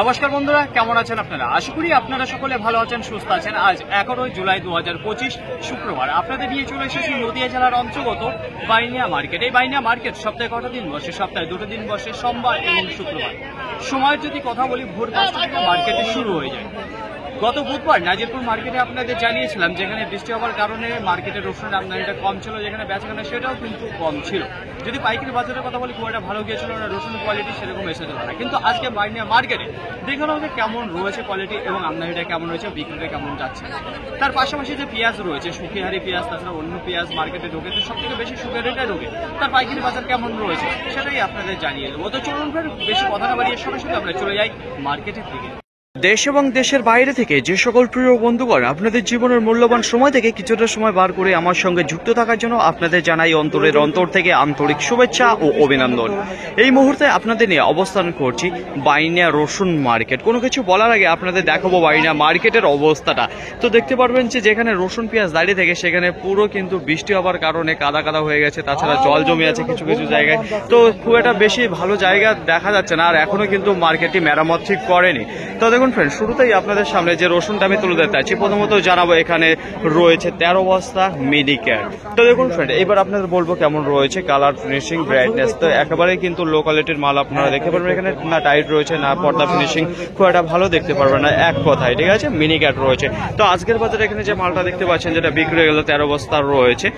নমস্কার বন্ধুরা, কেমন আছেন আপনারা? আশা করি আপনারা সকলে ভালো আছেন, সুস্থ আছেন। আজ 11 জুলাই 2025 শুক্রবার আপনাদের নিয়ে চলে এসেছি নদিয়া জেলার অন্তর্গত বাইনিয়া মার্কেট। এই বাইনিয়া মার্কেট সপ্তাহে কটা দিন বসে? সপ্তাহে দুটো দিন বসে, সোমবার এবং শুক্রবার। সময়ের যদি কথা বলি, ভোর 5টা থেকে মার্কেটে শুরু হয়ে যায়। গত বুধবার নাজিরপুর মার্কেটে আপনাদের জানিয়েছিলাম যেখানে বৃষ্টি হওয়ার কারণে মার্কেটের রসুনের আমদানিটা কম ছিল, যেখানে বেচাকেনা সেটাও কিন্তু কম ছিল। যদি পাইকারি বাজারের কথা বলি, খুব একটা ভালো গিয়েছিল না, রসুন কোয়ালিটি সেরকম এসেছিল না। কিন্তু আজকে বাইনিয়া মার্কেটে দেখানো হবে কেমন রয়েছে কোয়ালিটি এবং আমদানিটা কেমন রয়েছে, বিক্রিটা কেমন যাচ্ছে। তার পাশাপাশি যে পেঁয়াজ রয়েছে, শুকিহারি পেঁয়াজ, তাছাড়া অন্য পেঁয়াজ মার্কেটে ঢোকে, তো সব থেকে বেশি শুকিহারিটা ঢোকে, তার পাইকারি বাজার কেমন রয়েছে সেটাই আপনাদের জানিয়ে দেবো। তো চলুন ফের বেশি কথা না বাড়িয়ে সরাসরি আমরা চলে যাই মার্কেটের দিকে। দেশ এবং দেশের বাইরে থেকে যে সকল প্রিয় বন্ধুগণ আপনাদের জীবনের মূল্যবান সময় থেকে কিছুটা সময় বার করে আমার সঙ্গে যুক্ত থাকার জন্য আপনাদের জানাই অন্তরের অন্তর থেকে আন্তরিক শুভেচ্ছা ও অভিনন্দন। এই মুহূর্তে আপনাদের নিয়ে অবস্থান করছি বাইনিয়া রসুন মার্কেট। কোনো কিছু বলার আগে আপনাদের দেখাবো বাইনিয়া মার্কেটের অবস্থাটা। তো দেখতে পারবেন যে যেখানে রসুন পেঁয়াজ দাঁড়িয়ে থেকে সেখানে পুরো কিন্তু বৃষ্টি হওয়ার কারণে কাদা কাদা হয়ে গেছে, তাছাড়া জল জমে আছে কিছু কিছু জায়গায়। তো খুব একটা বেশি ভালো জায়গা দেখা যাচ্ছে না, আর এখনো কিন্তু মার্কেটটি মেরামত ঠিক করেনি। তো দেখুন ফ্রেন্ড, শুরুতেই আপনাদের সামনে যে রসুনটা আমি তুলে দিতে চাইছি, প্রথমত জানাবো এখানে রয়েছে 13 বস্তা মিনিক্যাট। তো দেখুন ফ্রেন্ড, এবার আপনাদের বলবো কেমন রয়েছে কালার, ফিনিশিং, ব্রাইটনেস। তো একেবারেই কিন্তু লো কোয়ালিটির মাল আপনারা দেখতে পারবেন। এখানে না টাইট রয়েছে, না পর্দা ফিনিশিং, খুব একটা ভালো দেখতে পারবেন না এক কথায়, ঠিক আছে। মিনিক্যাট রয়েছে। তো আজকের বাজারে এখানে যে মালটা দেখতে পাচ্ছেন যেটা বিক্রি হয়ে গেল 13 বস্তা রয়েছে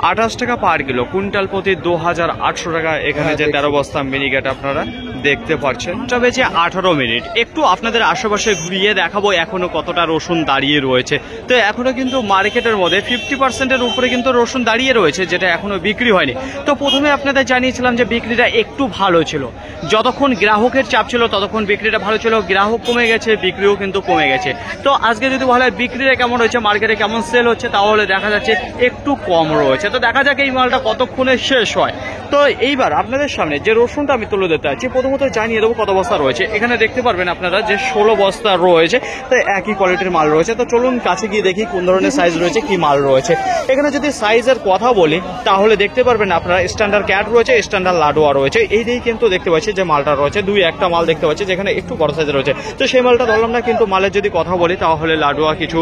28 টাকা পার কিলো, কুইন্টাল প্রতি 2800 টাকা। এখানে যে 13 বস্তা মিনিক্যাট আপনারা দেখতে পাচ্ছেন, তবে যে 18 মিনিট একটু আপনাদের আশেপাশে ঘুরিয়ে দেখাবো এখনো কতটা রসুন দাঁড়িয়ে রয়েছে। তো এখনো কিন্তু মার্কেটের মধ্যে 50%-এর উপরে কিন্তু রসুন দাঁড়িয়ে রয়েছে, যেটা এখনো বিক্রি হয়নি। তো প্রথমে আপনাদের জানিয়েছিলাম যে বিক্রিটা একটু ভালো ছিল, যতক্ষণ গ্রাহকের চাপ ছিল ততক্ষণ বিক্রিটা ভালো ছিল। গ্রাহক কমে গেছে, বিক্রিও কিন্তু কমে গেছে। তো আজকে যদি বলা হয় বিক্রিটা কেমন হয়েছে, মার্কেটে কেমন সেল হচ্ছে, তাহলে দেখা যাচ্ছে একটু কম রয়েছে। তো দেখা যাক এই মালটা কতক্ষণে শেষ হয়। তো এইবার আপনাদের সামনে যে রসুনটা আমি তুলে দিতে চাইছি, প্রথমত জানিয়ে দেবো কত বস্তা রয়েছে। এখানে দেখতে পারবেন আপনারা যে 16 বস্তা রয়েছে, তো একই কোয়ালিটির মাল রয়েছে। তো চলুন কাছে গিয়ে দেখি কোন ধরনের সাইজ রয়েছে, কি মাল রয়েছে। এখানে যদি সাইজের কথা বলি তাহলে দেখতে পারবেন আপনারা স্ট্যান্ডার্ড ক্যাট রয়েছে, স্ট্যান্ডার্ড লাডুয়া রয়েছে। এই দিয়েই কিন্তু দেখতে পাচ্ছি যে মালটা রয়েছে, দুই একটা মাল দেখতে পাচ্ছি যেখানে একটু বড় সাইজের রয়েছে। তো সেই মালটা ধরলাম না, কিন্তু মালের যদি কথা বলি তাহলে লাডুয়া কিছু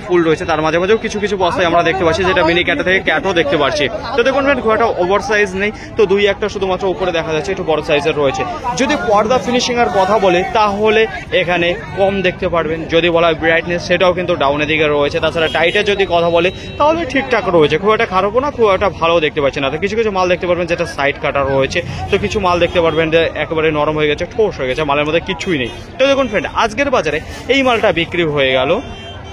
ফুল রয়েছে, তার মাঝে মাঝেও কিছু কিছু বস্তায় আমরা দেখতে পাচ্ছি যেটা মিনি ক্যাটে থেকে ক্যাটও দেখতে পাচ্ছি। তো দেখুন খুব একটা ওভার সাইজ নেই, তো দুই একটা শুধুমাত্র উপরে দেখা যাচ্ছে একটু বড় সাইজের রয়েছে। যদি পর্দা ফিনিশিং এর কথা বলে তাহলে এখানে কম দেখতে পারবেন। যদি বলা হয় ব্রাইটনেস, সেটাও কিন্তু ডাউনের দিকে রয়েছে। তাছাড়া টাইটের যদি কথা বলে তাহলে ঠিকঠাক রয়েছে, খুব একটা খারাপও না, খুব একটা ভালো দেখতে পাচ্ছেন না। তো কিছু কিছু মাল দেখতে পারবেন যেটা সাইড কাটা রয়েছে, তো কিছু মাল দেখতে পারবেন যে একেবারে নরম হয়ে গেছে, ঠোস হয়ে গেছে, মালের মধ্যে কিছুই নেই। তো দেখুন ফ্রেন্ড, আজকের বাজারে এই মালটা বিক্রি হয়ে গেল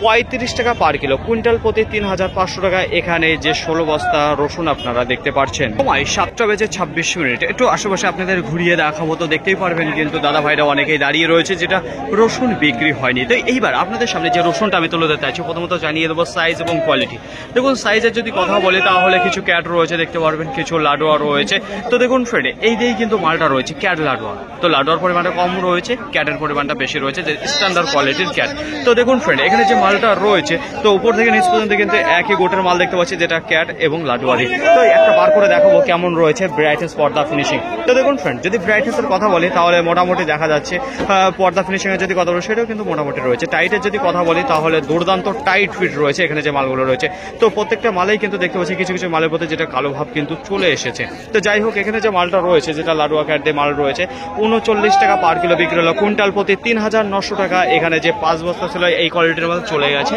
35 টাকা পার কিলো, কুইন্টাল প্রতি 3500 টাকা। এখানে যে 16 বস্তা রসুন আপনারা দেখতে পাচ্ছেন। সময় 7:26। একটু আশেপাশে আপনাদের ঘুরিয়ে দেখাবো, তো দেখতেই পারবেন কিন্তু দাদা ভাইরা অনেকেই দাঁড়িয়ে রয়েছে যেটা রসুন বিক্রি হয়নি। তো এইবার আপনাদের সামনে যে রসুনটা আমি তুলে দিতে চাইছি, প্রথমত জানিয়ে দেবো সাইজ এবং কোয়ালিটি। দেখুন সাইজের যদি কথা বলে তাহলে কিছু ক্যাট রয়েছে দেখতে পারবেন, কিছু লাডুয়া রয়েছে। তো দেখুন ফ্রেন্ড, এই দিয়েই কিন্তু মালটা রয়েছে ক্যাট লাডুয়া। তো লাডুয়ার পরিমাণটা কম রয়েছে, ক্যাটের পরিমাণটা বেশি রয়েছে, যে স্ট্যান্ডার্ড কোয়ালিটির ক্যাট। তো দেখুন ফ্রেন্ড, এখানে যে মালটা রয়েছে, তো উপর থেকে নিচ পর্যন্ত কিন্তু একই গোটের মাল দেখতে পাচ্ছি যেটা ক্যাট এবং লাডুয়ারি। তো একটা বার করে দেখাবো কেমন রয়েছে ব্রাইটনেস, পর্দা ফিনিশিং। তো দেখুন ফ্রেন্ড, যদি ব্রাইটনেসের কথা বলি তাহলে মোটামুটি দেখা যাচ্ছে। পর্দা ফিনিশিং এর যদি কথা বলি সেটাও কিন্তু মোটামুটি রয়েছে। টাইটের যদি কথা বলি তাহলে দুর্দান্ত টাইট ফিট রয়েছে এখানে যে মালগুলো রয়েছে। তো প্রত্যেকটা মালেই কিন্তু দেখতে পাচ্ছি কিছু কিছু মালের প্রতি যেটা কালো ভাব কিন্তু চলে এসেছে। তো যাই হোক, এখানে যে মালটা রয়েছে যেটা লাডুয়া ক্যাট দিয়ে মাল রয়েছে 39 টাকা পার কিলো বিক্রি হলো, কুইন্টাল প্রতি 3900 টাকা। এখানে যে 5 বস্তা ছিল এই কোয়ালিটির মাল চলে গেছে।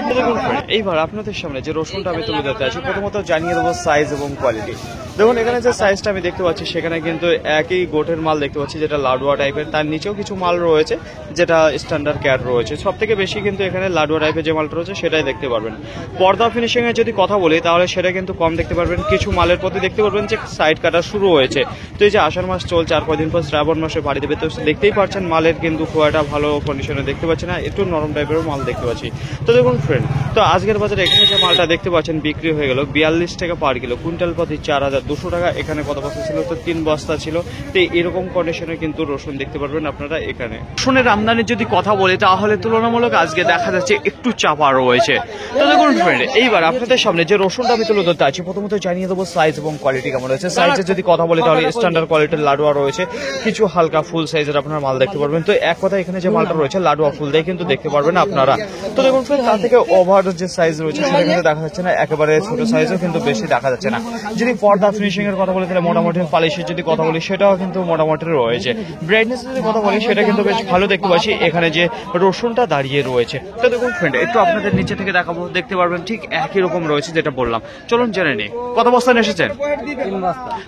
এইবার আপনাদের সামনে যে রসুনটা আমি তুলে দিতে আছি, প্রথমত জানিয়ে দেবো সাইজ এবং কোয়ালিটি। দেখুন এখানে যে সাইজটা আমি দেখতে পাচ্ছি সেখানে কিন্তু একই গোটের মাল দেখতে পাচ্ছি যেটা লাডুয়া টাইপের, তার নিচেও কিছু মাল রয়েছে যেটা স্ট্যান্ডার্ড ক্যাট রয়েছে। সব থেকে বেশি কিন্তু এখানে লাডুয়া টাইপের যে মালটা রয়েছে সেটাই দেখতে পারবেন। পর্দা ফিনিশিং এর যদি কথা বলি তাহলে সেটা কিন্তু কম দেখতে পারবেন। কিছু মালের প্রতি দেখতে পারবেন যে সাইড কাটা শুরু হয়েছে। তো এই যে আষাঢ় মাস চলছে, আর কয়েকদিন পর শ্রাবণ মাসে বাড়ি দেবে, তো দেখতেই পাচ্ছেন মালের কিন্তু খুব একটা ভালো কন্ডিশনে দেখতে পাচ্ছি না, একটু নরম টাইপেরও মাল দেখতে পাচ্ছি। তো দেখুন ফ্রেন্ড, তো আজকের বাজারে এখানে যে মালটা দেখতে পাচ্ছেন বিক্রি হয়ে গেল 42 টাকা পার কিলো, কুইন্টাল প্রতি 4200 টাকা। এখানে কত বস্তা ছিল? তো 3 বস্তা ছিল। তো এরকম কন্ডিশনে কিন্তু রসুন দেখতে পারবেন আপনারা এখানে। রসুনের আমদানির যদি কথা বলি তাহলে তুলনামূলক আজকে দেখা যাচ্ছে একটু চাপা রয়েছে। তো দেখুন ফ্রেন্ড, এইবার আপনাদের সামনে যে রসুনটা আমি তুলে ধরতে আছি, প্রথমত জানিয়ে দেবো সাইজ এবং কোয়ালিটি কেমন রয়েছে। সাইজের যদি কথা বলি তাহলে স্ট্যান্ডার্ড কোয়ালিটির লাডুয়া রয়েছে, কিছু হালকা ফুল সাইজের আপনার মাল দেখতে পারবেন। তো এক কথা এখানে যে মালটা রয়েছে লাডুয়া ফুল দিয়ে কিন্তু দেখতে পারবেন আপনারা। তো দেখুন ফ্রেন্ড, তার থেকে ওভার যে সাইজ রয়েছে সেটা কিন্তু দেখা যাচ্ছে না, একেবারে ছোট সাইজও কিন্তু বেশি দেখা যাচ্ছে না। যদি পর্দা ফিনিশিং এর কথা বলি তাহলে মোটামুটি, পালিশের যদি কথা বলি সেটাও কিন্তু মোটামুটি রয়েছে। ব্রাইটনেস যদি কথা বলি সেটা কিন্তু বেশ ভালো দেখতে পাচ্ছি এখানে যে রসুনটা দাঁড়িয়ে রয়েছে। তো দেখুন ফ্রেন্ড, একটু আপনাদের নিচে থেকে দেখাবো, দেখতে পারবেন ঠিক একই রকম রয়েছে যেটা বললাম। চলুন জেনে নিই কত বস্তা নিয়ে এসেছেন,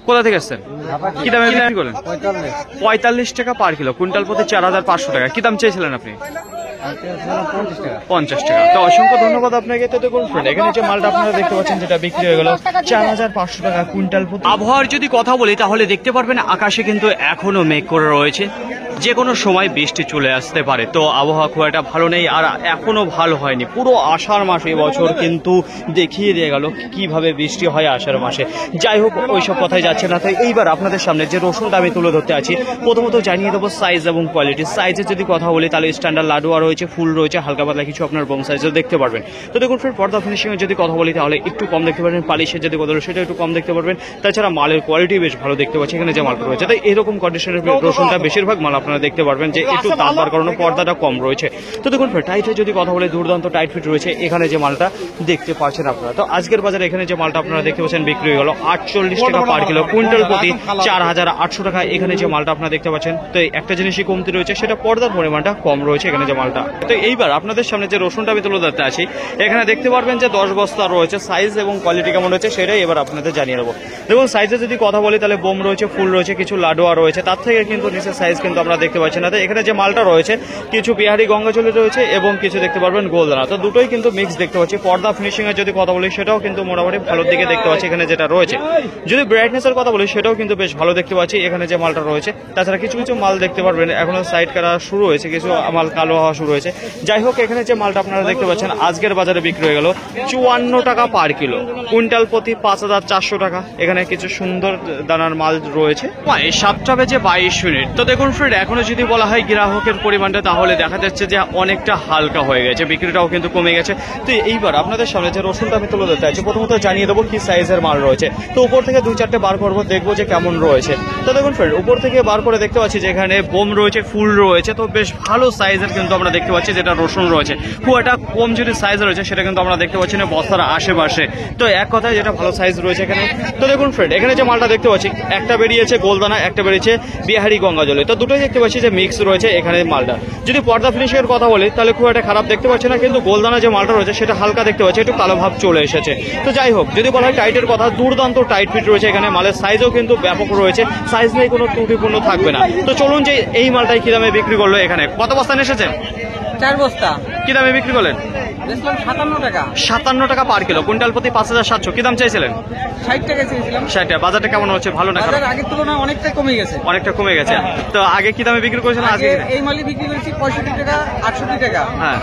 কোথা থেকে এসেছেন, কি দামে বিক্রি করেন? 45 টাকা পার কিলো, কুইন্টাল প্রতি 4500 টাকা। কি দাম চেয়েছিলেন আপনি? 50 টাকা। তো অসংখ্য ধন্যবাদ আপনাকে। তো দেখুন ফ্রেন্ড, এখানে যে মালটা আপনারা দেখতে পাচ্ছেন যেটা বিক্রি হয়ে গেল 4500 টাকা কুইন্টাল প্রতি। আবহাওয়ার যদি কথা বলি তাহলে দেখতে পারবেন আকাশে কিন্তু এখনো মেঘ করে রয়েছে, যে কোনো সময় বৃষ্টি চলে আসতে পারে। তো আবহাওয়া খুব একটা ভালো নেই, আর এখনো ভালো হয়নি। পুরো আষাঢ় মাস এবছর কিন্তু দেখিয়ে দিয়ে গেল কিভাবে বৃষ্টি হয় আষাঢ় মাসে। যাই হোক, ওইসব কথাই যাচ্ছে না। তাই এইবার আপনাদের সামনে যে রসুনটা আমি তুলে ধরতে আছি, প্রথমত জানিয়ে দেবো সাইজ এবং কোয়ালিটি। সাইজের যদি কথা বলি তাহলে স্ট্যান্ডার্ড লাডুয়া রয়েছে, ফুল রয়েছে, হালকা পাতলা কিছু আপনার বোম সাইজের দেখতে পারবেন। তো দেখুন ফ্রেন্ড, পর্দা ফিনিশিং এর যদি কথা বলি তাহলে একটু কম দেখতে পারবেন, পালিশের যদি কথা বলি সেটা একটু কম দেখতে পারবেন। তাছাড়া মালের কোয়ালিটি বেশ ভালো দেখতে পাচ্ছি এখানে যে মালটা রয়েছে। তাই এরকম কন্ডিশনের রসুনটা বেশিরভাগ মাল আপনারা দেখতে পারবেন যে একটু দাম পাওয়ার কারণে পর্দাটা কম রয়েছে। তো দেখুন টাইটের যদি কথা বলে দুর্দান্ত টাইট ফিট রয়েছে এখানে যে মালটা দেখতে পাচ্ছেন আপনারা। তো আজকের বাজারে এখানে যে মালটা আপনারা দেখতে পাচ্ছেন বিক্রি হয়ে গেল 48 টাকা পার কিলো, কুইন্টাল প্রতি 4800 টাকা। এখানে যে মালটা আপনারা দেখতে পাচ্ছেন, তো একটা জিনিসই কমতি রয়েছে, সেটা পর্দার পরিমাণটা কম রয়েছে এখানে যে মালটা। তো এইবার আপনাদের সামনে যে রসুনটা আমি তুলে ধরতে আছি, এখানে দেখতে পারবেন যে 10 বস্তা রয়েছে। সাইজ এবং কোয়ালিটি কেমন রয়েছে সেটাই এবার আপনাদের জানিয়ে দেবো। দেখুন সাইজে যদি কথা বলি তাহলে বোম রয়েছে, ফুল রয়েছে, কিছু লাডুয়া রয়েছে, তার থেকে কিন্তু নিচের সাইজ কিন্তু আমরা দেখতে পাচ্ছি না। তো এখানে যে মালটা রয়েছে কিছু বিহারি গঙ্গাজলি রয়েছে এবং কিছু দেখতে পারবেন গোলদানা। তো দুটোই কিন্তু মিক্স দেখতে পাচ্ছি। পর্দা ফিনিশিং এর যদি কথা বলি সেটাও কিন্তু মোটামুটি ভালোর দিকে দেখতে পাচ্ছি এখানে যেটা রয়েছে। যদি ব্রাইটনেস এর কথা বলি সেটাও কিন্তু বেশ ভালো দেখতে পাচ্ছি এখানে যে মালটা রয়েছে। তাছাড়া কিছু কিছু মাল দেখতে পারবেন এখনো সাইড করা শুরু হয়েছে, কিছু মাল কালো হওয়া শুরু হয়েছে। যাই হোক, এখানে যে মালটা আপনারা দেখতে পাচ্ছেন আজকের বাজারে বিক্রি হয়ে গেল 54 টাকা পার কিলো, কুইন্টাল প্রতি 5400 টাকা। এখানে কিছু সুন্দর দানার মাল রয়েছে। 7টা বেজে 22 মিনিট। তো দেখুন ফ্রেন্ড, এখনো যদি বলা হয় গ্রাহকের পরিমাণটা তাহলে দেখা যাচ্ছে যে অনেকটা হালকা হয়ে গেছে, বিক্রিটাও কিন্তু কমে গেছে। তো এইবার আপনাদের সামনে যে রসুনটা আমি তুলে ধরতে আছি, প্রথমত জানিয়ে দেবো কি সাইজের মাল রয়েছে। তো উপর থেকে 2-4টে বার করবো, দেখবো যে কেমন রয়েছে। তো দেখুন ফ্রেন্ড, উপর থেকে বার করে দেখতে পাচ্ছি যে এখানে বোম রয়েছে, ফুল রয়েছে। তো বেশ ভালো সাইজের কিন্তু আমরা দেখতে পাচ্ছি যেটা রসুন রয়েছে। খুব একটা কম যদি সাইজ রয়েছে সেটা কিন্তু আমরা দেখতে পাচ্ছি না বস্তার আশেপাশে। তো এক কথায় যেটা ভালো সাইজ রয়েছে এখানে। তো দেখুন ফ্রেন্ড, এখানে যে মালটা দেখতে পাচ্ছি, একটা বেরিয়েছে গোলদানা, একটা বেরিয়েছে বিহারি গঙ্গাজলে। তো দুটোই দেখতে পাচ্ছি যে মিক্স রয়েছে এখানে মালটা। যদি পর্দা ফিনিশিং এর কথা বলি তাহলে খুব একটা খারাপ দেখতে পাচ্ছি না, কিন্তু গোলদানা যে মালটা রয়েছে সেটা হালকা দেখতে পাচ্ছি, একটু কালো ভাব চলে এসেছে। তো যাই হোক, যদি বলা হয় টাইটের কথা, দুর্দান্ত টাইট ফিট রয়েছে এখানে। মালের সাইজও কিন্তু ব্যাপক রয়েছে, সাইজ নেই কোনো ত্রুটিপূর্ণ থাকবে না। তো চলুন যে এই মালটাই কি দামে বিক্রি করলো এখানে। কত বস্তা নিয়ে এসেছেন? 4 বস্তা। কি দামে বিক্রি করলেন? 57 টাকা। 57 টাকা পার কিলো, কুইন্টাল প্রতি 5700। কি দাম চাইছিলেন? 60 টাকা চেয়েছিলাম। 60 টাকা। বাজারটা কেমন হচ্ছে, ভালো না খারাপ? বাজার আগের তুলনায় অনেকটা কমে গেছে। অনেকটা কমে গেছে। তো আগে কি দামে বিক্রি করেছিলেন? আজকে এই মালই বিক্রি করেছি 65 টাকা, 68 টাকা। হ্যাঁ,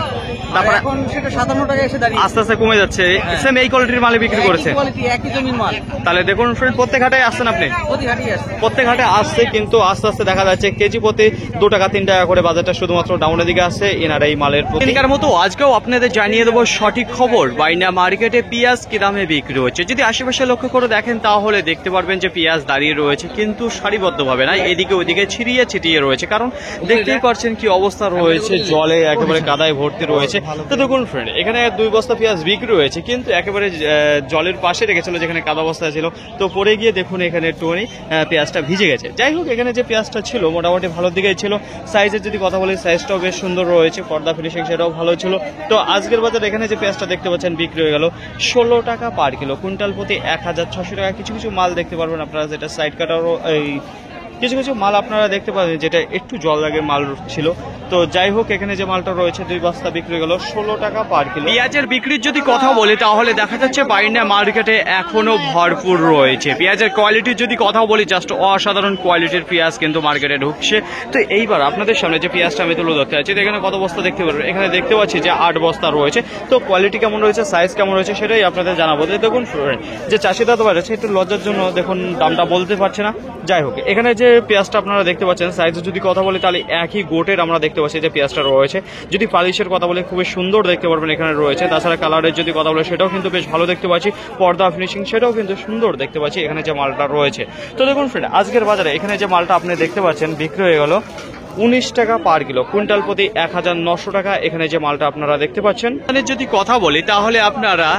তারপর তারপরে এখন সেটা 57 টাকা এসে দাঁড়িয়ে আস্তে আস্তে কমে যাচ্ছে। সেম এই কোয়ালিটির মালে বিক্রি করেছে। কোয়ালিটি, একই জমির মাল। তাহলে দেখুন ফ্রেন্ড, প্রত্যেক হাটে আসছেন আপনি? প্রতি হাটই আসছে। প্রত্যেক হাটে আসছে, কিন্তু আস্তে আস্তে দেখা যাচ্ছে কেজি প্রতি 2 টাকা 3 টাকা করে বাজারটা শুধুমাত্র ডাউনের দিকে আসছে এনার এই মালের প্রতি। এখানকার মতো আজকেও আপনাদের জানিয়ে দেবো সঠিক খবর, বাইনা মার্কেটে পেঁয়াজ কি দামে বিক্রি হচ্ছে। যদি আশেপাশে লক্ষ্য করে দেখেন তাহলে দেখতে পারবেন যে পেঁয়াজ দাঁড়িয়ে রয়েছে, কিন্তু সারিবদ্ধভাবে না, এদিকে ওইদিকে ছিড়িয়ে ছিটিয়ে রয়েছে। কারণ দেখতেই পাচ্ছেন কি অবস্থা রয়েছে, জলে একেবারে কাদায় ভর্তি রয়েছে। তো দেখুন ফ্রেন্ড, এখানে 2 বস্তা পেঁয়াজ বিক্রি হয়েছে, কিন্তু একেবারে জলের পাশে রেখেছিল যেখানে কাদা বস্তা ছিল। তো পরে গিয়ে দেখুন এখানে টোনি পেঁয়াজটা ভিজে গেছে। যাই হোক, এখানে যে পেঁয়াজটা ছিল মোটামুটি ভালোর দিকেই ছিল। সাইজের যদি কথা বলি সাইজটাও বেশ সুন্দর রয়েছে, পর্দা ফিনিশিং সেটাও ভালো ছিল। তো আজকের বাজার এখানে যে পেঁয়াজটা দেখতে পাচ্ছেন বিক্রি হয়ে গেল 16 টাকা পার কিলো, কুইন্টাল প্রতি 1600 টাকা। কিছু কিছু মাল দেখতে পারবেন আপনারা যেটা সাইড কাটারও এই কিছু কিছু মাল আপনারা দেখতে পাবেন যেটা একটু জল লাগে মাল ছিল। তো যাই হোক, এখানে যে মালটা রয়েছে 2 বস্তা বিক্রি গেল 16 টাকা পার কিলো। পেঁয়াজের বিক্রির যদি কথা বলি তাহলে দেখা যাচ্ছে বাইন্যা মার্কেটে এখনো ভরপুর রয়েছে। পেঁয়াজের কোয়ালিটির যদি কথা বলি, জাস্ট অসাধারণ কোয়ালিটির পেঁয়াজ কিন্তু মার্কেটে ঢুকছে। তো এইবার আপনাদের সামনে যে পেঁয়াজটা আমি তুলে ধরতে চাচ্ছি, এখানে কত বস্তা দেখতে পারবেন, এখানে দেখতে পাচ্ছি যে 8 বস্তা রয়েছে। তো কোয়ালিটি কেমন রয়েছে, সাইজ কেমন রয়েছে সেটাই আপনাদের জানাবো। দেখুন যে চাষি দাদা রয়েছে একটু লজ্জার জন্য দেখুন দামটা বলতে পারছে না। যাই হোক, এখানে যে পেঁয়াজটা আপনারা দেখতে পাচ্ছেন, সাইজে যদি কথা বলি তাহলে একই গোটের আমরা দেখতে পাচ্ছি যে পেঁয়াজটা রয়েছে। যদি পালিশের কথা বলি খুবই সুন্দর দেখতে পারবেন এখানে রয়েছে। তাছাড়া কালারের যদি কথা বলি সেটাও কিন্তু বেশ ভালো দেখতে পাচ্ছি। পর্দা ফিনিশিং সেটাও কিন্তু সুন্দর দেখতে পাচ্ছি এখানে যে মালটা রয়েছে। তো দেখুন ফ্রেন্ড, আজকের বাজারে এখানে যে মালটা আপনি দেখতে পাচ্ছেন বিক্রি হয়ে গেল 19 টাকা পার কিলো, কুইন্টাল প্রতি 1900 টাকা এখানে যে মালটা আপনারা দেখতে পাচ্ছেন। এখানে যদি কথা বলি তাহলে আপনারা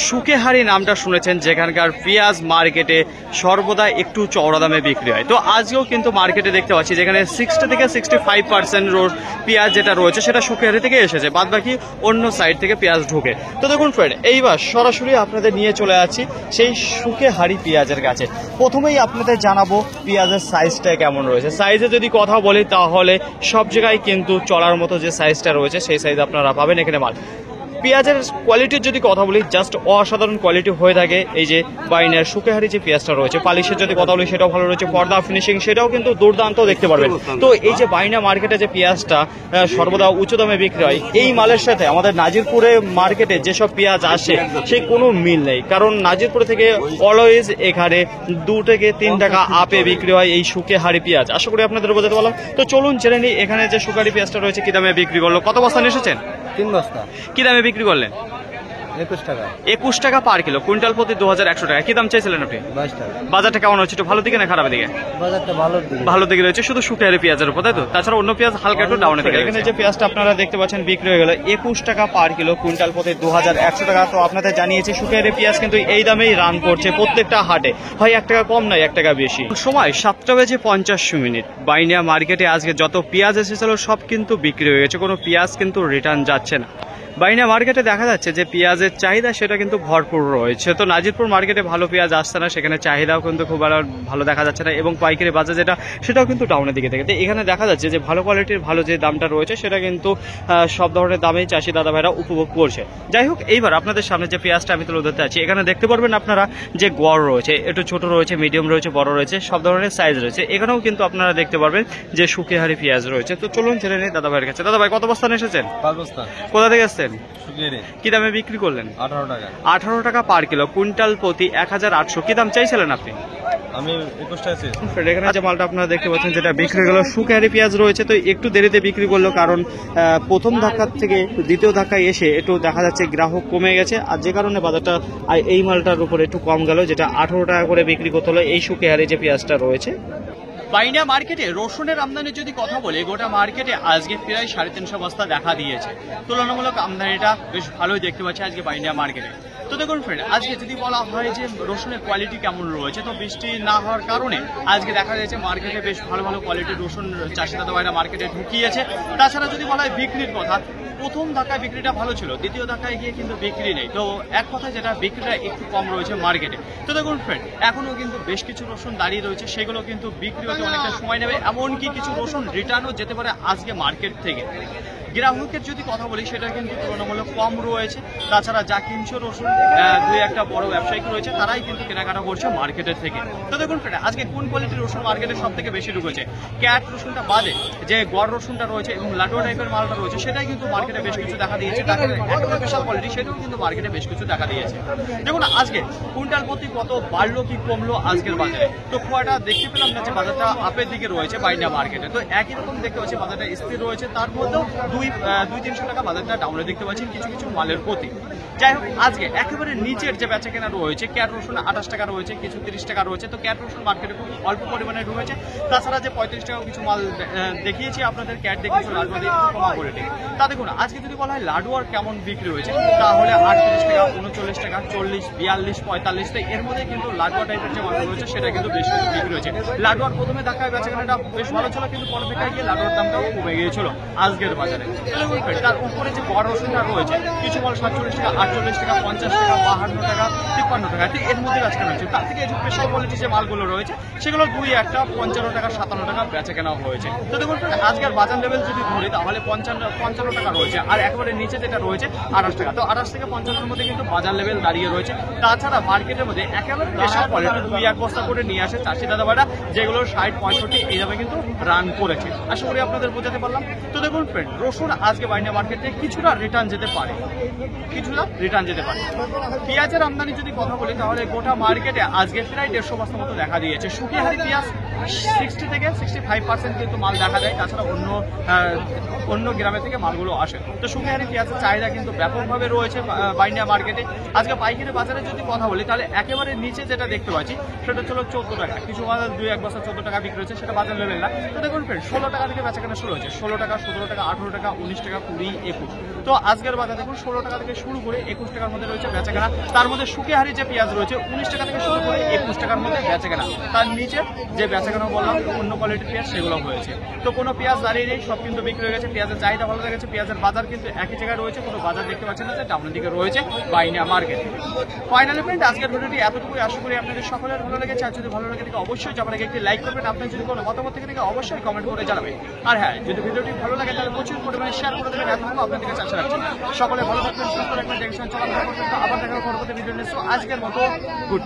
সুকেহারি নামটা শুনেছেন, যেখানকার পেঁয়াজ মার্কেটে সর্বদা একটু চওড়া দামে বিক্রি হয়। তো আজকেও কিন্তু মার্কেটে দেখতে পাচ্ছি যেখানে 60 থেকে 65% পেঁয়াজ যেটা রয়েছে সেটা সুকেহারি থেকে এসেছে, বাদ বাকি অন্য সাইড থেকে পেঁয়াজ ঢুকে। তো দেখুন ফ্রেন্ড, এইবার সরাসরি আপনাদের নিয়ে চলে যাচ্ছি সেই সুকেহারি পেঁয়াজের কাছে। প্রথমেই আপনাদের জানাবো পেঁয়াজের সাইজটা কেমন রয়েছে। সাইজে যদি কথা বলি তাহলে সব জায়গায় কিন্তু চলার মতো যে সাইজটা রয়েছে সেই সাইজ আপনারা পাবেন এখানে মাল। পেঁয়াজের কোয়ালিটির যদি কথা বলি, জাস্ট অসাধারণ কোয়ালিটি হয়ে থাকে এই যে বাইনার সুকেহারি যে পেঁয়াজটা রয়েছে। পালিশের যদি কথা বলি সেটাও ভালো রয়েছে, পর্দা ফিনিশিং সেটাও কিন্তু দুর্দান্ত দেখতে পারবেন। তো এই যে বাইনা মার্কেটে যে পেঁয়াজটা সর্বদা উঁচু দামে বিক্রি হয়, এই মালের সাথে আমাদের নাজিরপুরে মার্কেটে যেসব পেঁয়াজ আসে সেই কোনো মিল নেই। কারণ নাজিরপুর থেকে অলওয়েজ এখানে 2 থেকে 3 টাকা আপে বিক্রি হয় এই সুকেহারি পেঁয়াজ। আশা করি আপনাদের বোঝাতে পারলাম। তো চলুন জেনে নিই এখানে যে সুকেহারি পেঁয়াজটা রয়েছে কি দামে বিক্রি করলো। কত বস্তা নিয়ে এসেছেন? 3 বস্তা। কি দামে বিক্রি করলেন? 21 টাকা। 21 টাকা পার কিলো, কুইন্টাল প্রতি 2100 টাকা। কি দাম চাইছিলেন আপনি? 22 টাকা। বাজারটা কেমন হচ্ছে, একটু ভালো দিকে না খারাপ দিকে? বাজারটা ভালোর দিকে। ভালো দিকে রয়েছে, শুধু শুকিয়ে পেঁয়াজের উপর, তাই তো? তাছাড়া অন্য পেঁয়াজ হালকা একটু ডাউনের দিকে। এখানে যে পেঁয়াজটা আপনারা দেখতে পাচ্ছেন বিক্রি হয়ে গেল 21 টাকা পার কিলো, কুইন্টাল প্রতি 2100 টাকা। তো আপনাদের জানিয়েছি শুকিয়ে পেঁয়াজ কিন্তু এই দামেই রান করছে প্রত্যেকটা হাটে, হয় 1 টাকা কম নয় 1 টাকা বেশি। সময় 7:50 বাইনিয়া মার্কেটে আজকে যত পেঁয়াজ এসেছিল সব কিন্তু বিক্রি হয়ে গেছে, কোনো পেঁয়াজ কিন্তু রিটার্ন যাচ্ছে না। বাইনা মার্কেটে দেখা যাচ্ছে যে পেঁয়াজের চাহিদা সেটা কিন্তু ভরপুর রয়েছে। তো নাজিরপুর মার্কেটে ভালো পেঁয়াজ আসছে না, সেখানে চাহিদাও কিন্তু খুব ভালো দেখা যাচ্ছে না, এবং পাইকারি বাজার যেটা সেটাও কিন্তু ডাউনের দিকে থেকে। তো এখানে দেখা যাচ্ছে যে ভালো কোয়ালিটির ভালো যে দামটা রয়েছে সেটা কিন্তু সব ধরনের দামেই চাষি দাদা ভাইরা উপভোগ করছে। যাই হোক, এইবার আপনাদের সামনে যে পেঁয়াজটা আমি তুলে ধরতে আছি, এখানে দেখতে পারবেন আপনারা যে গড় রয়েছে, একটু ছোট রয়েছে, মিডিয়াম রয়েছে, বড় রয়েছে, সব ধরনের সাইজ রয়েছে। এখানেও কিন্তু আপনারা দেখতে পারবেন যে সুকেহারি পেঁয়াজ রয়েছে। তো চলুন জেনে নিই দাদা ভাইয়ের কাছে। দাদা ভাই, কত বস্তা এসেছেন? 5 বস্তা। কোথা থেকে এসেছেন? সুকেহারি। কি দামে বিক্রি করলেন? 18 টাকা। 18 টাকা পার কিলো, কুইন্টাল প্রতি 1800। কি দাম চাইছিলেন আপনি? আমি 21 টাকা চেয়েছি। এখানে যে মালটা আপনারা দেখতে পাচ্ছেন যেটা বিক্রি হয়ে গেল সুকেহারি পেঁয়াজ রয়েছে। তো একটু দেরিতে বিক্রি করলো, কারণ প্রথম ধাক্কা থেকে দ্বিতীয় ধাক্কায় এসে একটু দেখা যাচ্ছে গ্রাহক কমে গেছে, আর যে কারণে বাজারটা এই মালটার উপরে একটু কম গেল, যেটা 18 টাকা করে বিক্রি করতে হলো এই সুকেহারি যে পেঁয়াজটা রয়েছে। বাইনা মার্কেটে রসুনের আমদানির যদি কথা বলি, গোটা মার্কেটে আজকে প্রায় 350 বস্তা দেখা দিয়েছে। তুলনামূলক আমদানিটা বেশ ভালোই দেখতে পাচ্ছি আজকে বাইনা মার্কেটে। তো দেখুন ফ্রেন্ড, আজকে যদি বলা হয় যে রসুনের কোয়ালিটি কেমন রয়েছে, তো বৃষ্টি না হওয়ার কারণে আজকে দেখা যাচ্ছে মার্কেটে বেশ ভালো ভালো কোয়ালিটির রসুন চাষি দাদা ভাইরা মার্কেটে ঢুকিয়েছে। তাছাড়া যদি বলা হয় বিক্রির কথা, প্রথম ধাক্কায় বিক্রিটা ভালো ছিল, দ্বিতীয় ধাক্কায় গিয়ে কিন্তু বিক্রি নেই। তো এক কথায় যেটা বিক্রিটা একটু কম রয়েছে মার্কেটে। তো দেখুন ফ্রেন্ড, এখনো কিন্তু বেশ কিছু রসুন দাঁড়িয়ে রয়েছে, সেগুলো কিন্তু বিক্রি হতে অনেকটা সময় নেবে, এমনকি কিছু রসুন রিটার্নও যেতে পারে আজকে মার্কেট থেকে। গ্রাহকের যদি কথা বলি সেটা কিন্তু তুলনামূলক কম রয়েছে। তাছাড়া যা কিনছে রসুন, 2-1টা বড় ব্যবসায়িক রয়েছে, তারাই কিন্তু কেনাকাটা করছে মার্কেটের থেকে। তো দেখুন ফ্রেন্ড, আজকে কোন কোয়ালিটির রসুন মার্কেটে সব থেকে বেশি ঢুকেছে, ক্যাট রসুনটা বাদে যে গড় রসুনটা রয়েছে এবং লাটুয়া টাইপের মালটা রয়েছে, সেটাই কিন্তু মার্কেটে বেশ কিছু দেখা দিয়েছে। তাছাড়া একটা স্পেশাল কোয়ালিটি সেটাও কিন্তু মার্কেটে বেশ কিছু দেখা দিয়েছে। দেখুন আজকে কুইন্টাল প্রতি কত বাড়লো কি কমলো আজকের বাজারে, তো খুব একটা দেখতে পেলাম না যে বাজারটা আপের দিকে রয়েছে বাইনা মার্কেটে। তো একই রকম দেখতে পাচ্ছি বাজারটা স্থির রয়েছে, তার মধ্যেও 200-300 টাকা বাজারটা ডাউনে দেখতে পাচ্ছেন কিছু কিছু মালের প্রতি। যাই হোক, আজকে একেবারে নিচের যে বেচা কেনা রয়েছে, ক্যাট রসুন 28 টাকা রয়েছে, কিছু 30 টাকা রয়েছে। তো ক্যাট রসুন মার্কেটে খুব অল্প পরিমাণে রয়েছে। তাছাড়া যে 35 টাকা কিছু মাল দেখিয়েছি আপনাদের, ক্যাট দেখিয়েছি, লাডুয়া দিয়ে কমা করে দিই। তা দেখুন আজকে যদি বলা হয় লাডুয়ার কেমন বিক্রি হয়েছে, তাহলে 38 টাকা, 39 টাকা, 40, 42, 45। তো এর মধ্যে কিন্তু লাডুয়া টাইপের যে মাল রয়েছে সেটা কিন্তু বেশ বিক্রি হয়েছে। লাডুয়ার প্রথমে দেখায় বেচা কেনাটা বেশ ভালো ছিল, কিন্তু পরে দেখা গিয়ে লাডুয়ার দামটাও কমে গিয়েছিল আজকের বাজারে। তো দেখুন friend, তার উপরে যে বড় রসুনটা রয়েছে কিছু মাল 47 টাকা, 48 টাকা, 50 টাকা, 52 টাকা, 53 টাকা, ঠিক এর মধ্যে বেচা কেনা হচ্ছে। তার থেকে যে স্পেশাল কোয়ালিটি যে মালগুলো রয়েছে সেগুলো 55 টাকা, 57 টাকা বেচা কেনা হয়েছে। তো দেখুন friend, আজকের বাজার লেভেল যদি ধরি তাহলে 55 টাকা রয়েছে, আর একেবারে নিচে যেটা রয়েছে 28 টাকা। তো 28 থেকে 55 মধ্যে কিন্তু বাজার লেভেল দাঁড়িয়ে রয়েছে। তাছাড়া মার্কেটের মধ্যে একেবারে স্পেশাল কোয়ালিটি 2-1 বস্তা করে নিয়ে আসে চাষি দাদা ভাইরা, যেগুলো 60-65 এইভাবে কিন্তু রান করেছে। আশা করি আপনাদের বোঝাতে পারলাম। তো দেখুন ফ্রেন্ড, রসুন আজকে বাইন্ডা মার্কেটে কিছুটা রিটার্ন যেতে পারে, পেঁয়াজের আমদানি যদি কথা বলি তাহলে গোটা মার্কেটে আজকে প্রায় 150 বস্তা মতো দেখা দিয়েছে। শুকিয়াহারি পেঁয়াজ 60 থেকে 65% কিন্তু মাল দেখা যায়। তাছাড়া অন্য গ্রামে থেকে মালগুলো আসে। তো শুকিয়াহারি পেঁয়াজের চাহিদা কিন্তু ব্যাপকভাবে রয়েছে বাইন্ডা মার্কেটে। আজকে পাইকারি বাজারে যদি কথা বলি তাহলে একেবারে নিচে যেটা দেখতে পাচ্ছি সেটা ছিল 14 টাকা। কিছু মাল 2-1 বস্তা 14 টাকা বিক্রি হচ্ছে, সেটা বাজার লেভেল না। তো দেখুন ফ্রেন্ড, 16 টাকা থেকে বেচা কেনা শুরু হয়েছে। 16 টাকা, 17 টাকা, 18 টাকা, 19 টাকা, 20, 21। তো আজকের বাজার দেখুন 16 টাকা থেকে শুরু করে 21 টাকার মধ্যে রয়েছে বেচা কেনা। তার মধ্যে শুকিয়াহারি যে পেঁয়াজ রয়েছে 19 টাকা থেকে শুরু করে 21 টাকার মধ্যে বেচা কেনা। তার নিচে যে বেচা কেনা বললাম অন্য কোয়ালিটির পেঁয়াজ সেগুলো হয়েছে। তো কোনো পেঁয়াজ দাঁড়িয়ে নেই, সব কিন্তু বিক্রি হয়ে গেছে। পেঁয়াজের চাহিদা ভালো লেগেছে, পেঁয়াজের বাজার কিন্তু একই জায়গায় রয়েছে, কোনো বাজার দেখতে পাচ্ছেন না যে টাউনের দিকে রয়েছে বাইন্ডা মার্কেট। ফাইনালি ফ্রেন্ড, আজকের ভিডিওটি এতটুকুই। আশা করি আপনাদের সকলের ভালো লেগেছে। আর যদি ভালো লেগে থাকে অবশ্যই যাবার আগে একটি লাইক করবেন। আপনার যদি কোনো মতামত থেকে থাকে অবশ্যই কমেন্ট করে জানাবেন। আর হ্যাঁ, যদি ভিডিওটি ভালো লাগে তাহলে প্রচুর পরিমাণে শেয়ার করে দেবেন। এতটুকু আপনাদের কাছে আশা রাখছি। সকলে ভালো থাকবেন, সুস্থ রাখবেন, দেখছেন চলাফেরা করবেন। তো আবার দেখা হবে পরবর্তী ভিডিও নিয়ে। আজকের মতো গুড।